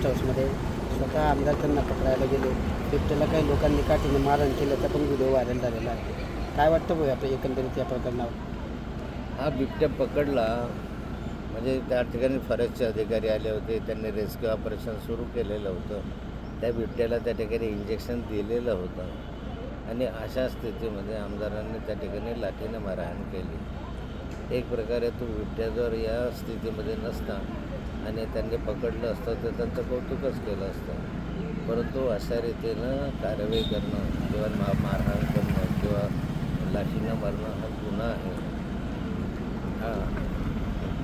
Guest हाऊसमध्ये स्वतः आमदार त्यांना पकडायला गेले. बिबट्याला काही लोकांनी काठीने मारहाण केल्याचा पण व्हिडिओ व्हायरल झालेला आहे. काय वाटतं भाऊ आपलं एकंदरीत या प्रकरणावर? हा बिबट्या पकडला म्हणजे त्या ठिकाणी फॉरेस्टचे अधिकारी आले होते. त्यांनी रेस्क्यू ऑपरेशन सुरू केलेलं होतं. त्या बिबट्याला त्या ठिकाणी इंजेक्शन दिलेलं होतं आणि अशा स्थितीमध्ये आमदारांनी त्या ठिकाणी लाठीने मारहाण केली. एक प्रकारे तो बिबट्या जर या स्थितीमध्ये नसता आणि त्यांनी पकडलं असतं तर त्यांचं कौतुकच केलं असतं. परंतु अशा रीतीनं कारवाई करणं किंवा मारहाण करणं किंवा लाठीनं मारणं हा गुन्हा आहे. हा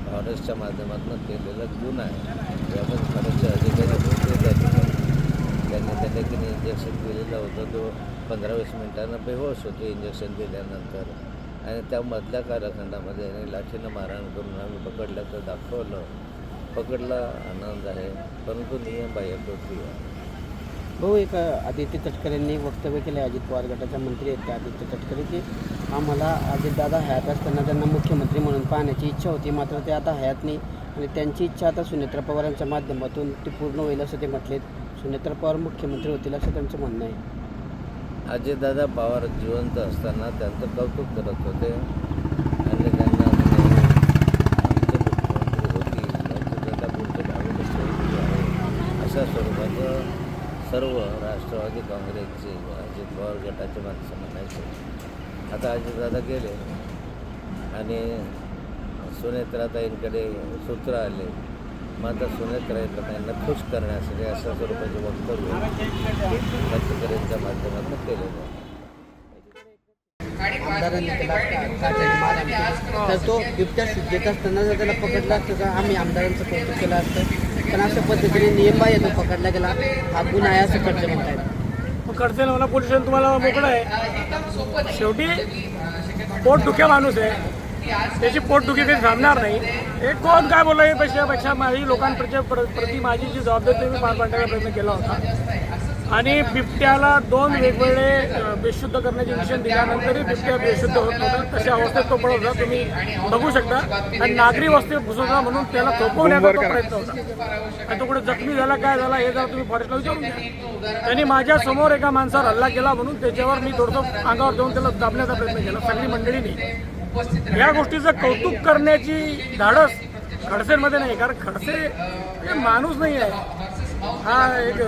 फॉरेस्टच्या माध्यमातून केलेला गुन्हा आहे. त्यामुळे फॉरेस्टचे अधिकारी होते त्या ठिकाणी त्यांनी त्या ठिकाणी इंजेक्शन दिलेलं होतं. तो 15-20 मिनिटांना बेहोश होते इंजेक्शन दिल्यानंतर आणि त्यामधल्या कालखंडामध्ये लाठीनं मारहाण करून आम्ही पकडल्याचं दाखवलं. पकडला आनंद आहे, परंतु नियमबाह्य कृती आहे. भाऊ एक आदित्य तटकरेंनी वक्तव्य केलं आहे. अजित पवार गटाचा मंत्री आहेत ते आदित्य तटकरे की आम्हाला अजितदादा हयात असताना त्यांना मुख्यमंत्री म्हणून पाहण्याची इच्छा होती, मात्र ते आता हयात नाही आणि त्यांची इच्छा आता सुनेत्रा पवारांच्या माध्यमातून ती पूर्ण होईल असं ते म्हटलेत. सुनेत्रा पवार मुख्यमंत्री होतील असं त्यांचं म्हणणं आहे. अजितदादा पवार जिवंत असताना त्यांचं कौतुक करत होते आणि त्यांना आमचे मुख्यमंत्री होतील अजितदादा पुढचे 10 वर्ष आहे अशा स्वरूपाचं सर्व राष्ट्रवादी काँग्रेसचे अजित पवार गटाचे माणसं म्हणायचे. आता अजितदादा गेले आणि सुनेत्राताईंकडे सूत्र आले. मग आता सुनेत्राताईंना खुश करण्यासाठी अशा स्वरूपाचे वक्तव्य तटकरेंच्या माध्यमातून केलेलं आहे. आमदारांनी त्याला काठीने मारहाण केली तर तो बिबट्या शुद्धीत असताना जर त्याला पकडला असतं तर आम्ही आमदारांचं कौतुक केलं असतं. पण अशा पद्धतीने नियमबाह्य तो पकडला गेला. हा गुन्हा आहे असं खर्च म्हणतायत. खडसेला मला पोलीस स्टेशन तुम्हाला मोकळं आहे. शेवटी पोटदुख्या माणूस आहे, त्याची पोटदुखी काही थांबणार नाही. हे कोण काय बोललं यापेक्षा माझी लोकांप्रती माझी जी जबाबदारी मी पार पाडण्याचा प्रयत्न केला होता आणि बिबट्याला 2 वेगवेगळे बेशुद्ध करण्याचे इंजेक्शन दिल्यानंतरही बिबट्या बेशुद्ध होत नव्हता. तशा अवस्थेत तो पडत होता, तुम्ही बघू शकता. आणि नागरी वस्तीत घुसवला म्हणून त्याला थोपवण्याचा तो प्रयत्न होता आणि तो कुठे जखमी झाला काय झाला हे जरा तुम्ही फॉरेस्टला विचारून घ्या. त्यांनी माझ्या समोर एका माणसावर हल्ला केला म्हणून त्याच्यावर मी थोडंसं अंगावर देऊन त्याला दाबण्याचा प्रयत्न केला. सगळी मंडळीने या गोष्टीचं कौतुक करण्याची धाडस खडसेंमध्ये नाही, कारण खडसे हे माणूस नाही आहे. हा एक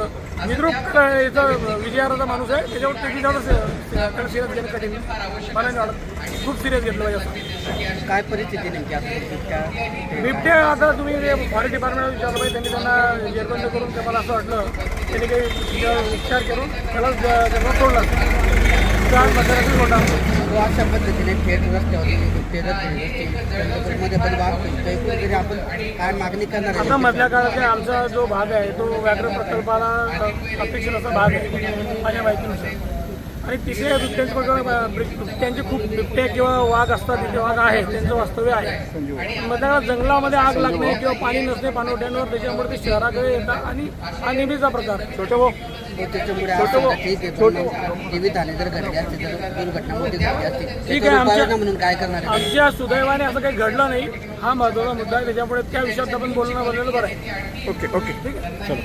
निद्रूप याचा विजयाचा माणूस आहे. त्याच्यावर त्याला सिरियस घेणं कठीण मला नाही वाटत. खूप सिरियस घेतलं पाहिजे असं. काय परिस्थिती नेमकी आता बिबट्या आता तुम्ही फॉरेस्ट डिपार्टमेंटला विचारलं पाहिजे. त्यांनी त्यांना जेरबंद करून ते मला असं वाटलं त्यांनी काही उपचार करून त्याला सोडला अशा पद्धतीने थेट रस्त्यावर मध्ये पण वाहतूक आपण काय मागणी करणार आता मधल्या काळात आमचा जो भाग आहे तो व्याघ्र प्रकल्पाला अपेक्षित असा भाग आहे माझ्या माहितीनुसार. आणि तिथे बिबट्यांचे खूप बिबटे किंवा वाघ असतात, तिथे वाघ आहे, त्यांचं वास्तव्य आहे. मधल्या जंगलामध्ये आग लागणे किंवा पाणी नसणे पाणवठ्यांवर, त्याच्यामुळे ते शहराकडे येतात आणि हा नेहमीचा प्रकार आहे. जीवित आले जर घडले असते तर दुर्घटना मोठी झाली असती. ठीक आहे, म्हणून काय करणार? आमच्या सुदैवाने असं काही घडलं नाही. हा महत्त्वाचा मुद्दा आहे, त्याच्यामुळे त्या विषयात आपण बोलणं बरं आहे. ओके ठीक आहे.